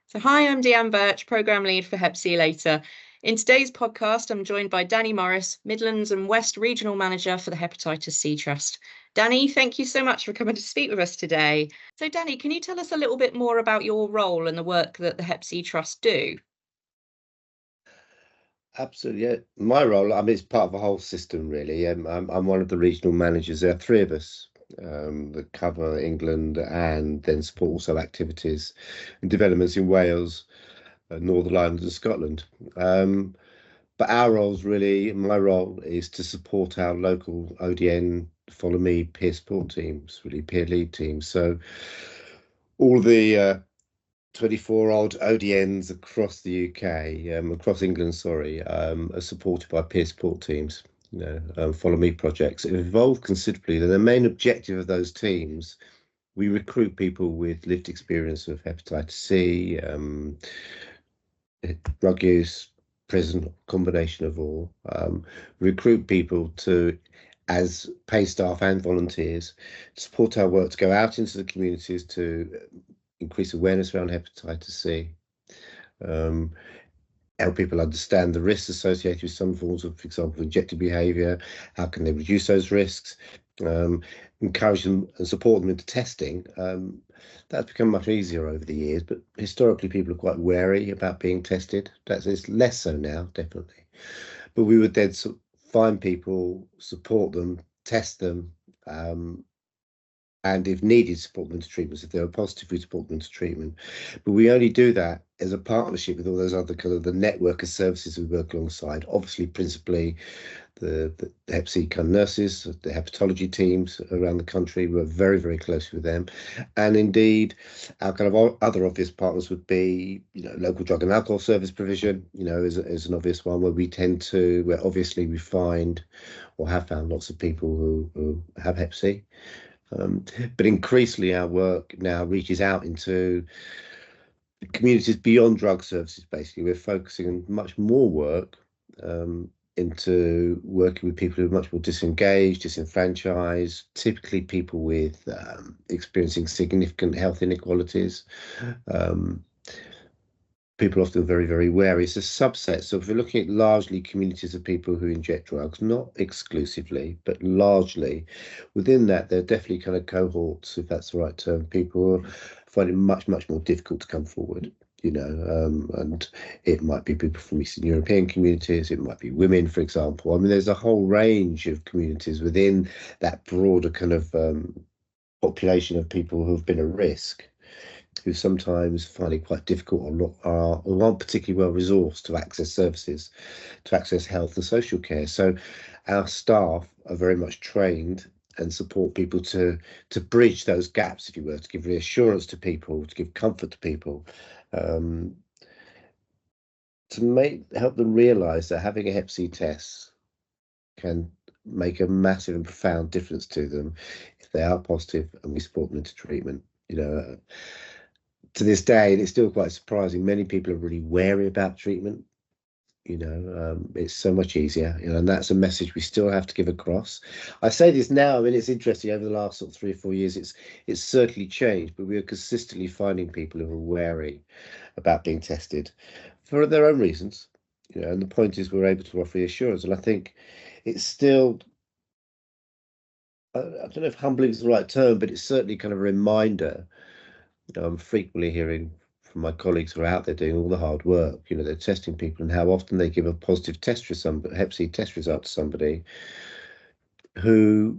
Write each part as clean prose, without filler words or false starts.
So, hi, I'm Deanne Birch, Programme Lead for Hep C Later. In today's podcast, I'm joined by Danny Morris, Midlands and West Regional Manager for the Hepatitis C Trust. Danny, thank you so much for coming to speak with us today. So, Danny, can you tell us a little bit more about your role and the work that the Hep C Trust do? Absolutely, yeah. My role, it's part of a whole system, really. I'm one of the regional managers. There are three of us that cover England and then support also activities and developments in Wales, Northern Ireland and Scotland. But my role is to support our local ODN, Follow Me peer support teams, really peer lead teams. So all the 24 odd ODNs across the UK, across England, sorry, are supported by peer support teams, Follow Me projects. It evolved considerably. The main objective of those teams, we recruit people with lived experience of hepatitis C, drug use, prison, combination of all. Recruit people as paid staff and volunteers, support our work to go out into the communities to increase awareness around hepatitis C, help people understand the risks associated with some forms of, for example, injected behaviour, how can they reduce those risks, encourage them and support them into testing. That's become much easier over the years, but historically people are quite wary about being tested. It's less so now, definitely. But we would then find people, support them, test them, and if needed, support them into treatments. If they were positive, we support them into treatment. But we only do that as a partnership with all those other kind of the network of services we work alongside. Obviously, principally the Hep C kind of nurses, the hepatology teams around the country. We're very, very close with them. And indeed, our kind of other obvious partners would be, local drug and alcohol service provision, is an obvious one where obviously we find or have found lots of people who have Hep C. But increasingly, our work now reaches out into communities beyond drug services. Basically, we're focusing on much more work into working with people who are much more disengaged, disenfranchised, typically people with experiencing significant health inequalities. People are often very, very wary. It's a subset. So if we're looking at largely communities of people who inject drugs, not exclusively, but largely, within that, there are definitely kind of cohorts, if that's the right term, people who find it much, much more difficult to come forward, and it might be people from Eastern European communities, it might be women, for example. I mean, there's a whole range of communities within that broader kind of population of people who've been at risk, who sometimes find it quite difficult or aren't particularly well resourced to access services, to access health and social care. So our staff are very much trained and support people to bridge those gaps, if you were, to give reassurance to people, to give comfort to people, to help them realise that having a Hep C test can make a massive and profound difference to them if they are positive and we support them into treatment. To this day, and it's still quite surprising, many people are really wary about treatment. It's so much easier, and that's a message we still have to give across. I say this now, I mean, it's interesting, over the last sort of 3 or 4 years, it's certainly changed, but we are consistently finding people who are wary about being tested for their own reasons, and the point is we're able to offer reassurance. And I think it's still, I don't know if humbling is the right term, but it's certainly kind of a reminder. I'm frequently hearing from my colleagues who are out there doing all the hard work, they're testing people, and how often they give a positive test result, Hep C test result to somebody who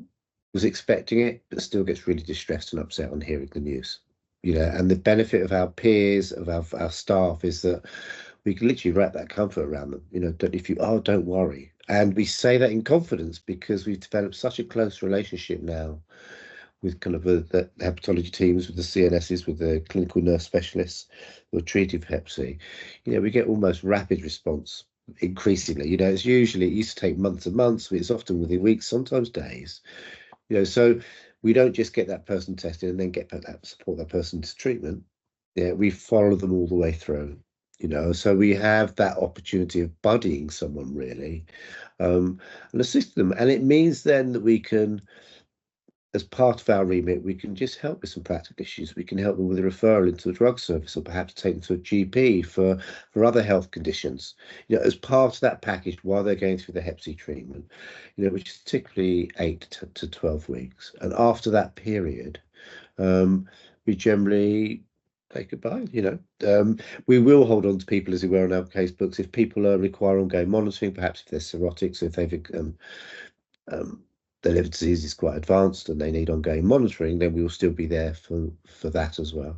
was expecting it, but still gets really distressed and upset on hearing the news. And the benefit of our peers, of our staff, is that we can literally wrap that comfort around them. Don't worry. And we say that in confidence because we've developed such a close relationship now with kind of the hepatology teams, with the CNSs, with the clinical nurse specialists who are treating for Hep C. We get almost rapid response increasingly. It used to take months and months, but it's often within weeks, sometimes days. So we don't just get that person tested and then support that person to treatment. We follow them all the way through. So we have that opportunity of buddying someone really, and assist them. And it means then that we can as part of our remit, we can just help with some practical issues. We can help them with a referral into a drug service, or perhaps take them to a GP for other health conditions. As part of that package while they're going through the Hep C treatment, which is typically 8 to 12 weeks. And after that period, we generally say goodbye. We will hold on to people, as it were, on our case books if people require ongoing monitoring, perhaps if they're cirrhotic, so if they've their liver disease is quite advanced and they need ongoing monitoring, then we will still be there for that as well.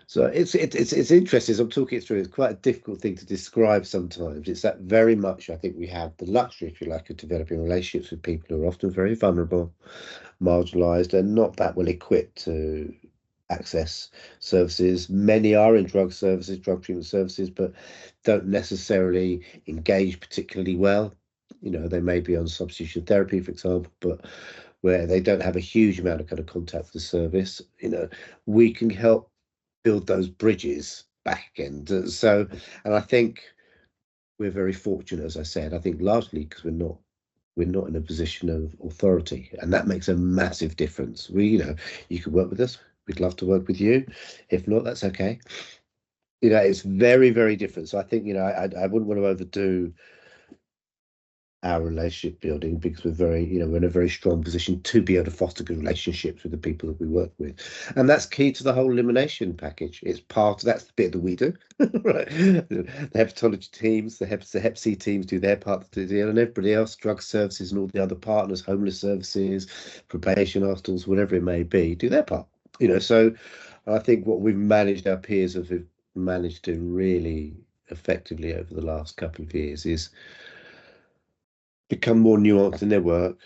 So it's interesting. As I'm talking it through, it's quite a difficult thing to describe sometimes. It's that very much, I think we have the luxury, if you like, of developing relationships with people who are often very vulnerable, marginalised, and not that well equipped to access services. Many are in drug treatment services, but don't necessarily engage particularly well. They may be on substitution therapy, for example, but where they don't have a huge amount of kind of contact with the service. We can help build those bridges back end. And I think we're very fortunate, as I said. I think largely because we're not in a position of authority, and that makes a massive difference. You can work with us. We'd love to work with you. If not, that's okay. It's very, very different. So I think, I wouldn't want to overdo our relationship building, because we're in a very strong position to be able to foster good relationships with the people that we work with, and that's key to the whole elimination package. That's the bit that we do. Right, the hepatology teams, the Hep C teams do their part of the deal, and everybody else, drug services and all the other partners, homeless services, probation, hospitals, whatever it may be, do their part. So I think what our peers have managed to really effectively over the last couple of years is become more nuanced in their work,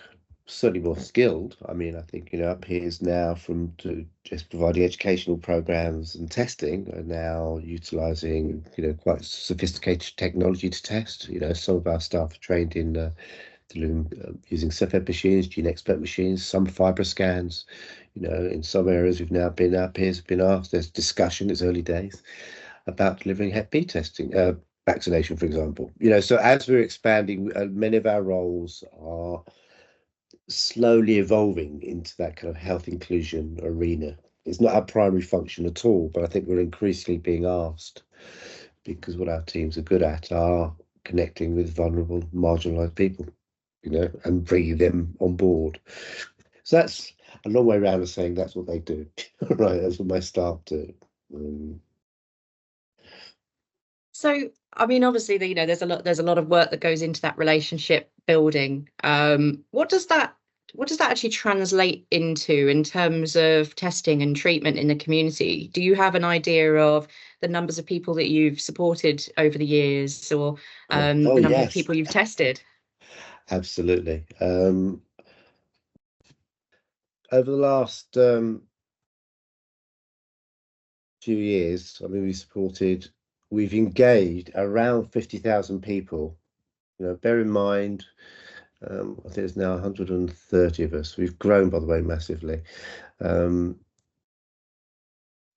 certainly more skilled. I think, our peers now, from to just providing educational programs and testing, are now utilising, quite sophisticated technology to test. Some of our staff are trained in using Cepheid machines, gene expert machines, some FibroScans. In some areas our peers have been asked, there's discussion, it's early days, about delivering Hep B testing, vaccination, for example. So as we're expanding, many of our roles are slowly evolving into that kind of health inclusion arena. It's not our primary function at all, but I think we're increasingly being asked, because what our teams are good at are connecting with vulnerable, marginalised people, and bringing them on board. So that's a long way around of saying that's what they do. Right, that's what my staff do. So, obviously, there's a lot of work that goes into that relationship building. What does that actually translate into in terms of testing and treatment in the community? Do you have an idea of the numbers of people that you've supported over the years, or the number yes. of people you've tested? Absolutely. Over the last few years, we've engaged around 50,000 people. Bear in mind, I think there's now 130 of us. We've grown, by the way, massively. We've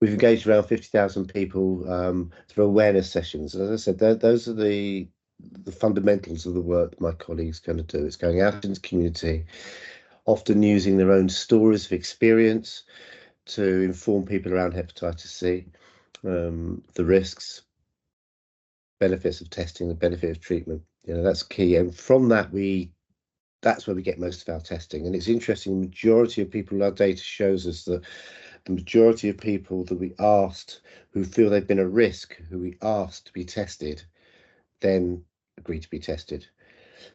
engaged around 50,000 people through awareness sessions. And as I said, those are the fundamentals of the work my colleagues are going to do. It's going out into the community, often using their own stories of experience to inform people around hepatitis C, the risks, benefits of testing, the benefit of treatment. That's key. And from that, that's where we get most of our testing. And it's interesting, the majority of people, our data shows us that the majority of people that we asked who feel they've been a risk, who we asked to be tested, then agree to be tested.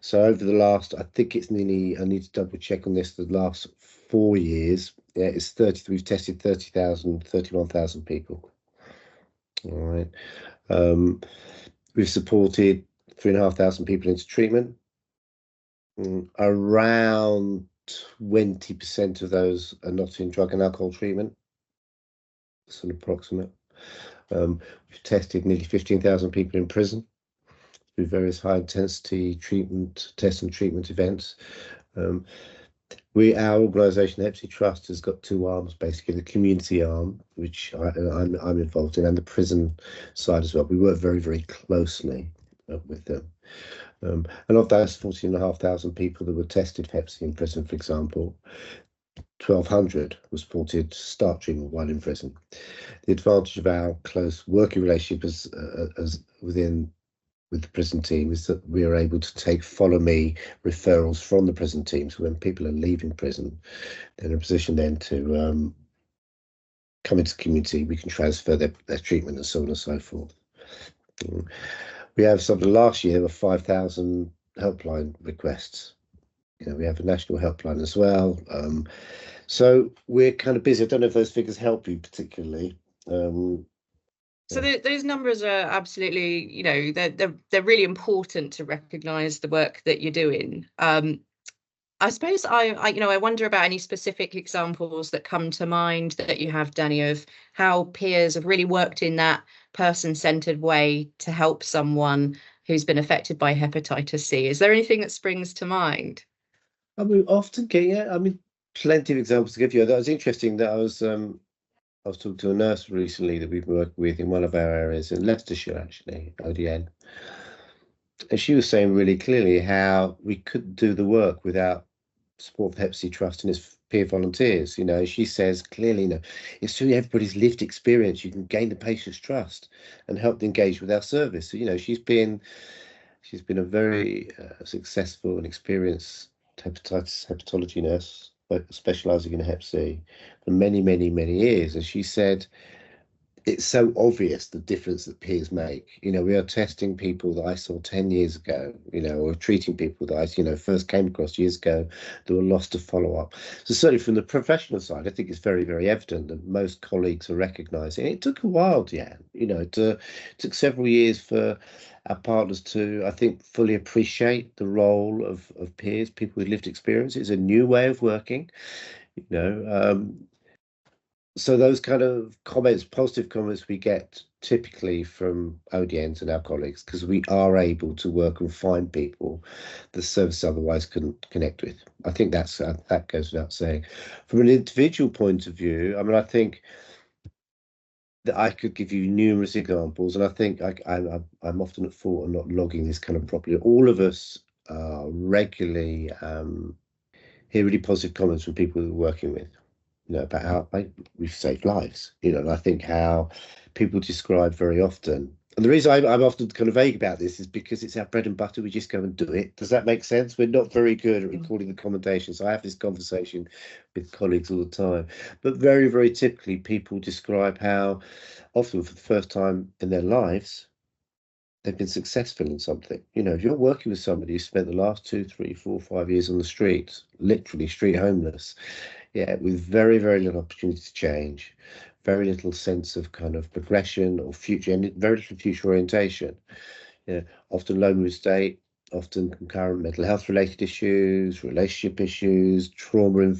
So over the last, I think it's nearly, I need to double check on this, the last 4 years, it's 30, we've tested 31,000 people. All right. We've supported 3,500 people into treatment. Around 20% of those are not in drug and alcohol treatment. It's an approximate. We've tested nearly 15,000 people in prison through various high intensity test and treatment events. Our organisation, the Hep C Trust, has got two arms, basically the community arm, which I'm involved in, and the prison side as well. We work very, very closely with them. And of those 14,500 people that were tested for Hep C in prison, for example, 1,200 were supported to start treatment while in prison. The advantage of our close working relationship as with the prison team is that we are able to take follow me referrals from the prison team. So when people are leaving prison, they're in a position then to come into the community. We can transfer their treatment and so on and so forth. We have something last year, there were 5,000 helpline requests. We have a national helpline as well. So we're kind of busy. I don't know if those figures help you particularly. So those numbers are absolutely, they're really important to recognise the work that you're doing. I suppose I wonder about any specific examples that come to mind that you have, Danny, of how peers have really worked in that person-centered way to help someone who's been affected by hepatitis C. Is there anything that springs to mind? I mean, often, plenty of examples to give you. That was interesting that I was talking to a nurse recently that we've worked with in one of our areas in Leicestershire, actually, ODN. And she was saying really clearly how we couldn't do the work without support for Hep C Trust and its peer volunteers. She says clearly, it's through everybody's lived experience you can gain the patient's trust and help them engage with our service. So, she's been a very successful and experienced hepatology nurse, specialising in Hep C for many, many, many years. And she said it's so obvious the difference that peers make. We are testing people that I saw 10 years ago, or treating people that I, first came across years ago that were lost to follow up. So certainly from the professional side, I think it's very, very evident that most colleagues are recognising. It took a while, Deanne. It took several years for our partners to, I think, fully appreciate the role of peers, people with lived experience. It's a new way of working, so those kind of comments, positive comments we get typically from ODNs and our colleagues, because we are able to work and find people the service otherwise couldn't connect with. I think that goes without saying. From an individual point of view, I mean, I think that I could give you numerous examples, and I think I'm often at fault on not logging this kind of properly. All of us regularly hear really positive comments from people we're working with. About how we've saved lives, and I think how people describe very often. And the reason I'm often kind of vague about this is because it's our bread and butter. We just go and do it. Does that make sense? We're not very good at recording the commendations. I have this conversation with colleagues all the time, but very, very typically people describe how often for the first time in their lives, they've been successful in something. If you're working with somebody who spent the last 2, 3, 4, 5 years on the streets, literally street homeless, with very, very little opportunity to change, very little sense of kind of progression or future, and very little future orientation. Often low mood state, often concurrent mental health related issues, relationship issues, trauma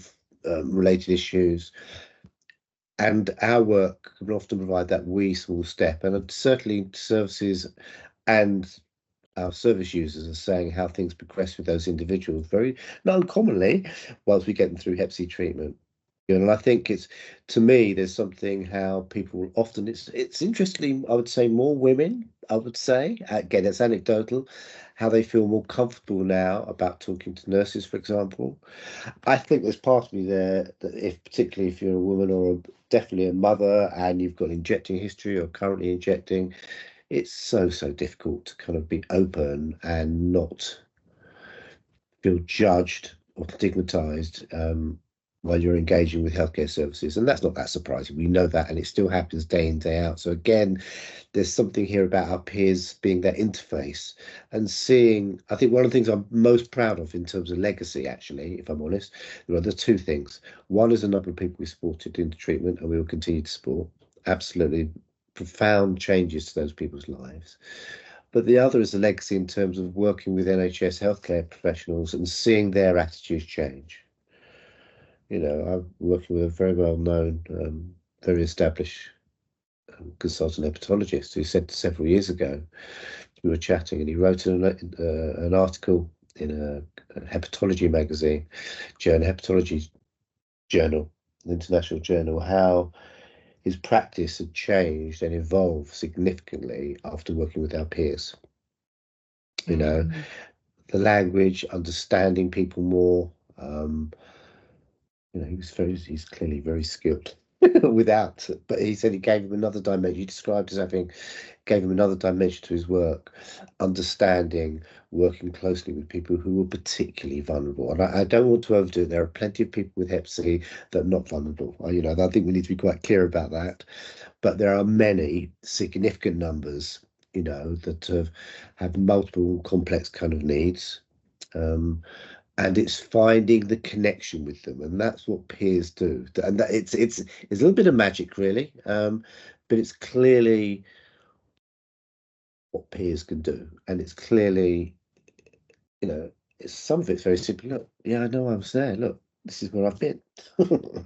related issues. And our work can often provide that wee small step. And certainly services and our service users are saying how things progress with those individuals very not uncommonly whilst we get them through Hep C treatment. And I think to me, there's something how people often, it's interestingly, I would say more women, I would say, again, it's anecdotal, how they feel more comfortable now about talking to nurses, for example. I think there's part of me there that particularly if you're a woman or definitely a mother and you've got injecting history or currently injecting, it's so difficult to kind of be open and not feel judged or stigmatized while you're engaging with healthcare services. And that's not that surprising. We know that, and it still happens day in, day out. So again, there's something here about our peers being that interface and seeing, I think one of the things I'm most proud of in terms of legacy, actually, if I'm honest, there are the two things. One is the number of people we supported into treatment, and we will continue to support. Absolutely profound changes to those people's lives. But the other is the legacy in terms of working with NHS healthcare professionals and seeing their attitudes change. I'm working with a very well-known, very established consultant hepatologist who said several years ago, we were chatting and he wrote an article in a hepatology magazine, hepatology journal, an international journal, how his practice had changed and evolved significantly after working with our peers. the language, understanding people more. You know, he's clearly very skilled without, but he said it gave him another dimension. He described as having gave him another dimension to his work, understanding, working closely with people who were particularly vulnerable. And I don't want to overdo it. There are plenty of people with Hep C that are not vulnerable. You know, I think we need to be quite clear about that. But there are many significant numbers, you know, that have multiple complex kind of needs. And it's finding the connection with them, and that's what peers do. And that it's a little bit of magic, really, but it's clearly what peers can do, and it's clearly, you know, some of it's very simple. Look, yeah, I know I was there. Look, this is where I've been.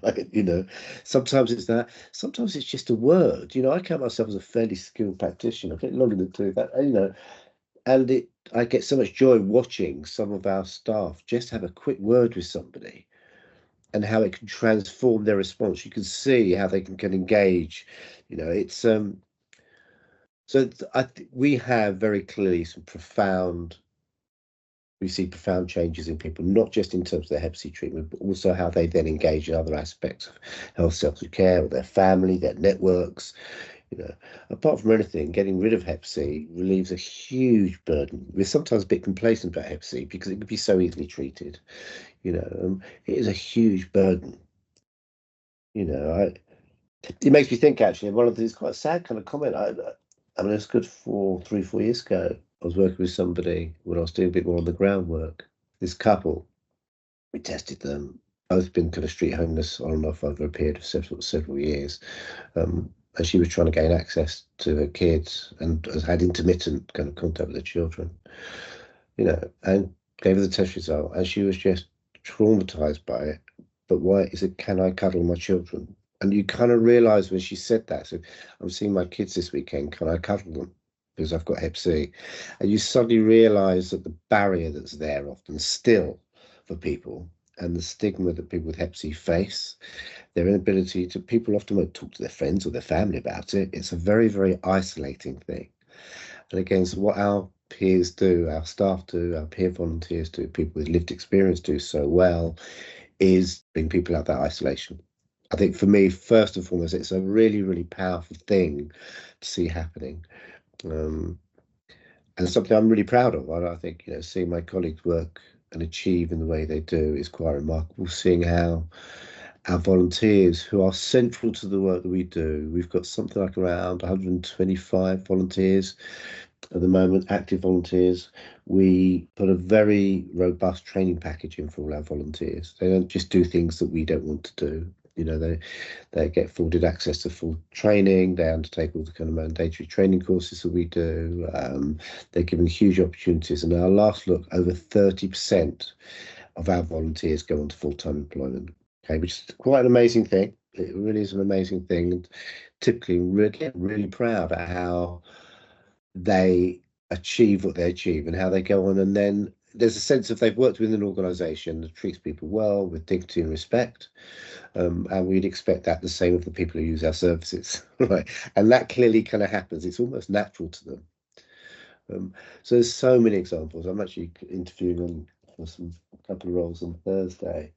Like, you know, sometimes it's that. Sometimes it's just a word. You know, I count myself as a fairly skilled practitioner. A bit longer than two. That, you know, and I get so much joy watching some of our staff just have a quick word with somebody and how it can transform their response. You can see how they can engage. You know, it's so we have very clearly some profound. We see profound changes in people, not just in terms of their Hep C treatment, but also how they then engage in other aspects of health, self-care, or their family, their networks. You know, apart from anything, getting rid of Hep C relieves a huge burden. We're sometimes a bit complacent about Hep C because it can be so easily treated. You know, it is a huge burden. You know, it makes me think actually. One of these quite a sad kind of comment. I mean, it's good for 3-4 years ago. I was working with somebody when I was doing a bit more on the groundwork. This couple, we tested them. Both been kind of street homeless on and off over a period of several years. And she was trying to gain access to her kids and has had intermittent kind of contact with her children. You know, and gave her the test result, and she was just traumatized by it. But why is it? Can I cuddle my children? And you kind of realize when she said that. So I'm seeing my kids this weekend. Can I cuddle them? Because I've got Hep C. And you suddenly realize that the barrier that's there often still for people and the stigma that people with Hep C face, their inability to, people often won't talk to their friends or their family about it. It's a very, very isolating thing. And again, so what our peers do, our staff do, our peer volunteers do, people with lived experience do so well, is bring people out of that isolation. I think for me, first and foremost, it's a really, really powerful thing to see happening. And something I'm really proud of. I think, you know, seeing my colleagues work and achieve in the way they do is quite remarkable. Seeing how our volunteers, who are central to the work that we do, we've got something like around 125 volunteers at the moment, active volunteers. We put a very robust training package in for all our volunteers. They don't just do things that we don't want to do. You know, they get afforded access to full training. They undertake all the kind of mandatory training courses that we do. They're given huge opportunities. And our last look, over 30% of our volunteers go on to full-time employment. Okay, which is quite an amazing thing. It really is an amazing thing. And typically, we get really proud at how they achieve what they achieve and how they go on. And then there's a sense of they've worked within an organisation that treats people well, with dignity and respect. And we'd expect that the same of the people who use our services, right? And that clearly kind of happens. It's almost natural to them. So there's so many examples. I'm actually interviewing for a couple of roles on Thursday.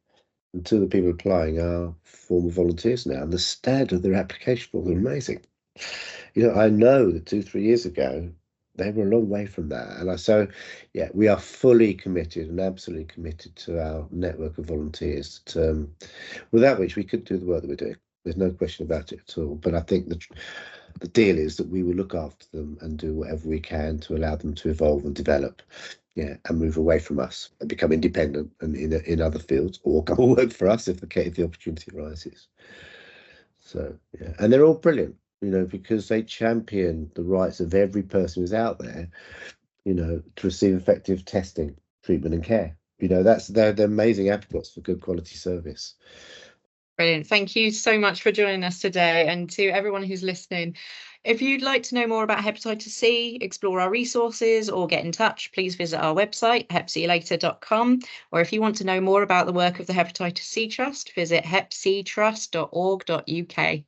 And two of the people applying are former volunteers now, and the standard of their application form are amazing. You know, I know that 2-3 years ago, they were a long way from that. And so, yeah, we are fully committed and absolutely committed to our network of volunteers, without which we couldn't do the work that we're doing. There's no question about it at all. But I think the deal is that we will look after them and do whatever we can to allow them to evolve and develop, yeah, and move away from us and become independent and in other fields, or come and work for us if the opportunity arises. So, yeah, and they're all brilliant, you know, because they champion the rights of every person who's out there, you know, to receive effective testing, treatment, and care. You know, they're amazing advocates for good quality service. Brilliant. Thank you so much for joining us today. And to everyone who's listening, if you'd like to know more about hepatitis C, explore our resources, or get in touch, please visit our website, hepclater.com. Or if you want to know more about the work of the Hepatitis C Trust, visit hepctrust.org.uk.